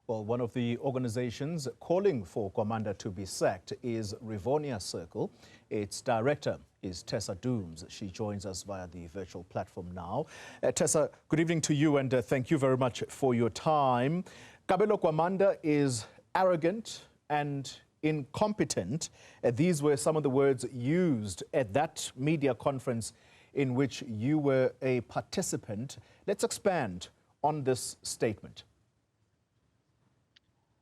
Well, one of the organizations calling for Gwamanda to be sacked is Rivonia Circle. Its director is Tessa Dooms. She joins us via the virtual platform now. Tessa, good evening to you, and thank you very much for your time. Kabelo Kwamanda is arrogant and incompetent. These were some of the words used at that media conference in which you were a participant. Let's expand on this statement.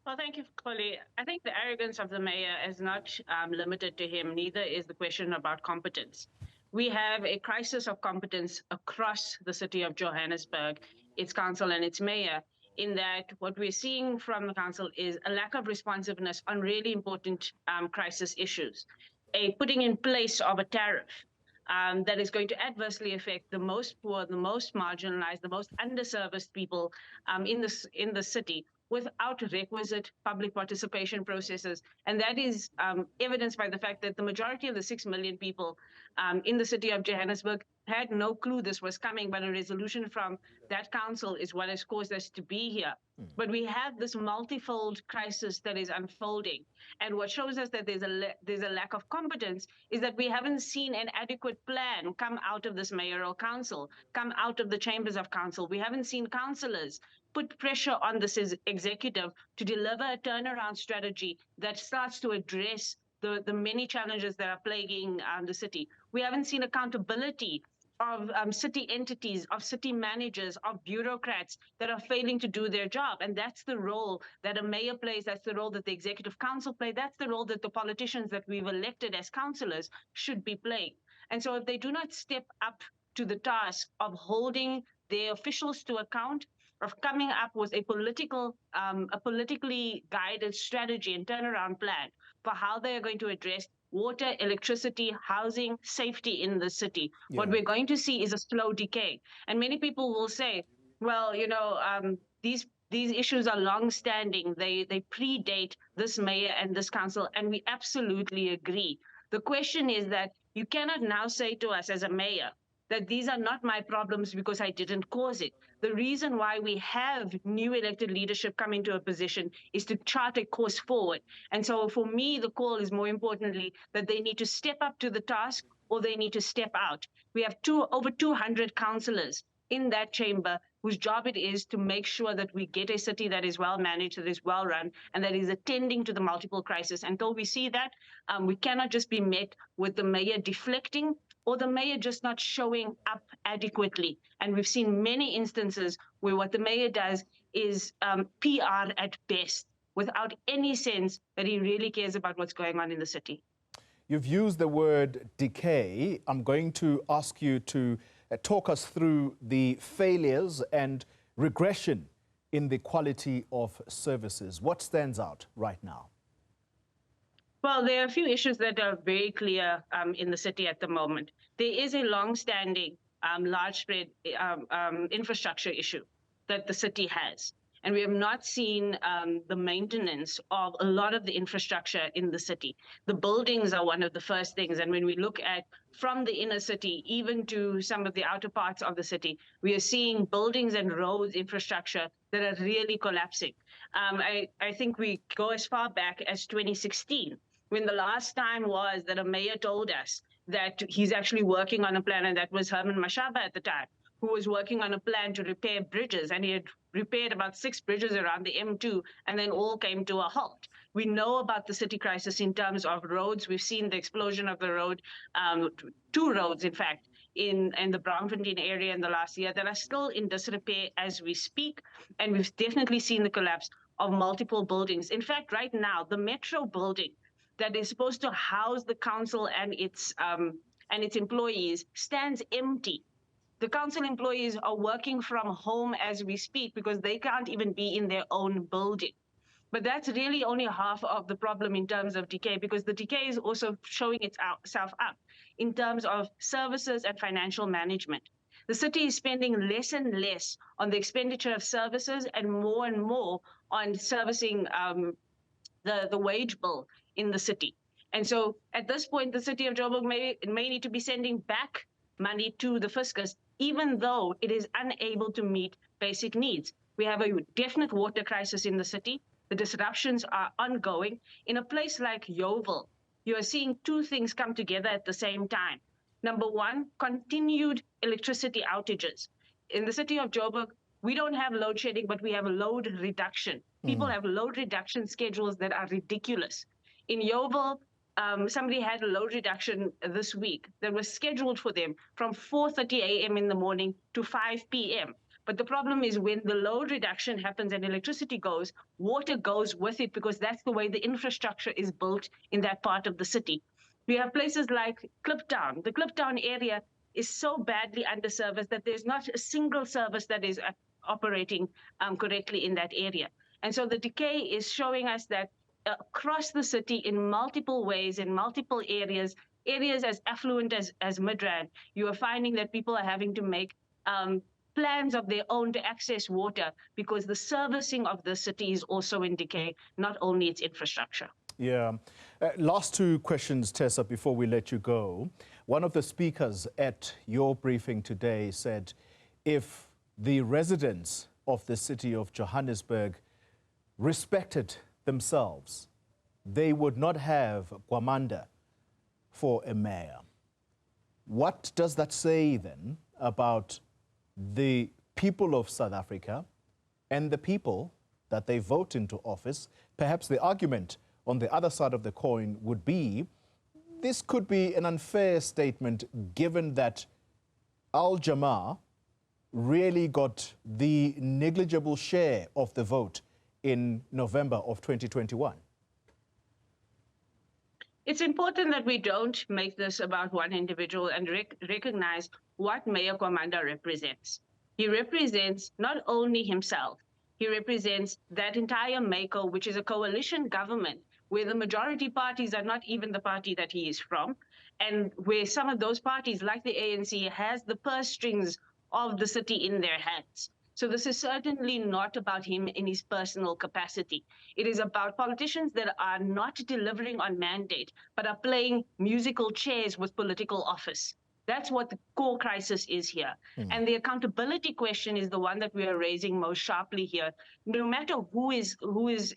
Well, thank you, Kholi. I think the arrogance of the mayor is not limited to him. Neither is the question about competence. We have a crisis of competence across the city of Johannesburg, its council and its mayor, in that what we're seeing from the council is a lack of responsiveness on really important crisis issues. A putting in place of a tariff that is going to adversely affect the most poor, the most marginalized, the most underserviced people in the city, without requisite public participation processes. And that is evidenced by the fact that the majority of the 6 million people in the city of Johannesburg had no clue this was coming, but a resolution from that council is what has caused us to be here. But we have this multifold crisis that is unfolding. And what shows us that there's a lack of competence is that we haven't seen an adequate plan come out of this mayoral council, come out of the chambers of council. We haven't seen councillors put pressure on this executive to deliver a turnaround strategy that starts to address the many challenges that are plaguing the city. We haven't seen accountability of city entities, of city managers, of bureaucrats that are failing to do their job. And that's the role that a mayor plays, that's the role that the executive council plays, that's the role that the politicians that we've elected as councillors should be playing. And so if they do not step up to the task of holding their officials to account, of coming up with a politically guided strategy and turnaround plan for how they are going to address water, electricity, housing, safety in the city. Yeah. What we're going to see is a slow decay. And many people will say, well, you know, these issues are long-standing. They predate this mayor and this council, and we absolutely agree. The question is that you cannot now say to us as a mayor that these are not my problems because I didn't cause it. The reason why we have new elected leadership coming to a position is to chart a course forward. And so for me, the call is more importantly that they need to step up to the task or they need to step out. We have over 200 councillors in that chamber whose job it is to make sure that we get a city that is well managed, that is well run, and that is attending to the multiple crises. Until we see that, we cannot just be met with the mayor deflecting or the mayor just not showing up adequately. And we've seen many instances where what the mayor does is PR at best, without any sense that he really cares about what's going on in the city. You've used the word decay. I'm going to ask you to talk us through the failures and regression in the quality of services. What stands out right now? Well, there are a few issues that are very clear in the city at the moment. There is a long-standing, large-spread infrastructure issue that the city has. And we have not seen the maintenance of a lot of the infrastructure in the city. The buildings are one of the first things. And when we look at from the inner city, even to some of the outer parts of the city, we are seeing buildings and roads infrastructure that are really collapsing. I think we go as far back as 2016, when the last time was that a mayor told us that he's actually working on a plan, and that was Herman Mashaba at the time, who was working on a plan to repair bridges, and he had repaired about 6 bridges around the M2, and then all came to a halt. We know about the city crisis in terms of roads. We've seen the explosion of the road, 2 roads, in fact, in the Braamfontein area in the last year that are still in disrepair as we speak, and we've definitely seen the collapse of multiple buildings. In fact, right now, the Metro building that is supposed to house the council and its employees stands empty. The council employees are working from home as we speak because they can't even be in their own building. But that's really only half of the problem in terms of decay, because the decay is also showing itself up in terms of services and financial management. The city is spending less and less on the expenditure of services and more on servicing the wage bill in the city. And so at this point, the city of Joburg may need to be sending back money to the fiscus, even though it is unable to meet basic needs. We have a definite water crisis in the city. The disruptions are ongoing. In a place like Yeoville, you are seeing two things come together at the same time. Number one, continued electricity outages. In the city of Joburg, we don't have load shedding, but we have a load reduction. People have load reduction schedules that are ridiculous. In Yeoville, somebody had a load reduction this week that was scheduled for them from 4:30 a.m. in the morning to 5 p.m. But the problem is when the load reduction happens and electricity goes, water goes with it because that's the way the infrastructure is built in that part of the city. We have places like Kliptown. The Kliptown area is so badly underserviced that there's not a single service that is operating correctly in that area. And so the decay is showing us that across the city in multiple ways, in multiple areas as affluent as Midrand, you are finding that people are having to make plans of their own to access water because the servicing of the city is also in decay, not only its infrastructure. Yeah. Last two questions, Tessa, before we let you go. One of the speakers at your briefing today said if the residents of the city of Johannesburg respected themselves, they would not have Gwamanda for a mayor. What does that say then about the people of South Africa and the people that they vote into office? Perhaps the argument on the other side of the coin would be this could be an unfair statement given that Al Jamaa really got the negligible share of the vote in November of 2021. It's important that we don't make this about one individual and recognize what Mayor Kwamanda represents. He represents not only himself, he represents that entire MACO, which is a coalition government where the majority parties are not even the party that he is from, and where some of those parties, like the ANC, has the purse strings of the city in their hands. So this is certainly not about him in his personal capacity. It is about politicians that are not delivering on mandate, but are playing musical chairs with political office. That's what the core crisis is here. And the accountability question is the one that we are raising most sharply here. No matter who is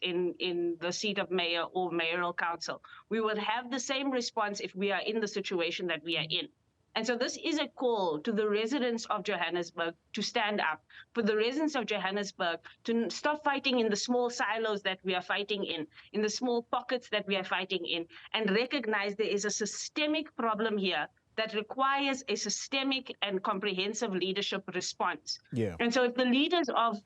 in the seat of mayor or mayoral council, we will have the same response if we are in the situation that we are in. And so this is a call to the residents of Johannesburg to stand up, for the residents of Johannesburg to stop fighting in the small silos that we are fighting in the small pockets that we are fighting in, and recognize there is a systemic problem here that requires a systemic and comprehensive leadership response. Yeah. And so if the leaders of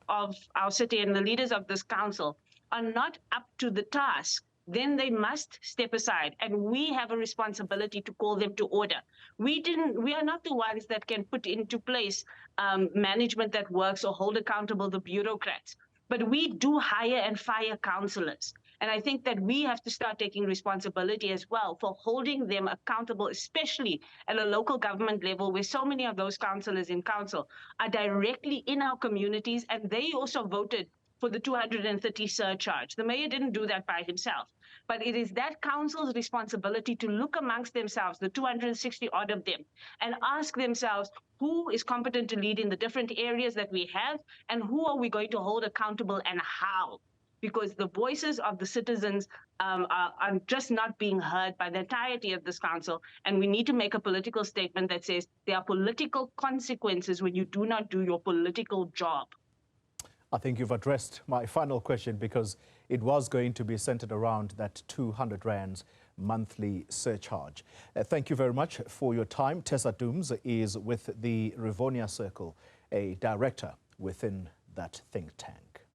our city and the leaders of this council are not up to the task, then they must step aside, and we have a responsibility to call them to order. We are not the ones that can put into place management that works or hold accountable the bureaucrats, but we do hire and fire councillors. And I think that we have to start taking responsibility as well for holding them accountable, especially at a local government level where so many of those councillors in council are directly in our communities, and they also voted for the 230 surcharge. The mayor didn't do that by himself, but it is that council's responsibility to look amongst themselves, the 260 odd of them, and ask themselves who is competent to lead in the different areas that we have, and who are we going to hold accountable and how? Because the voices of the citizens are just not being heard by the entirety of this council, and we need to make a political statement that says there are political consequences when you do not do your political job. I think you've addressed my final question, because it was going to be centered around that 200 rands monthly surcharge. Thank you very much for your time. Tessa Dooms is with the Rivonia Circle, a director within that think tank.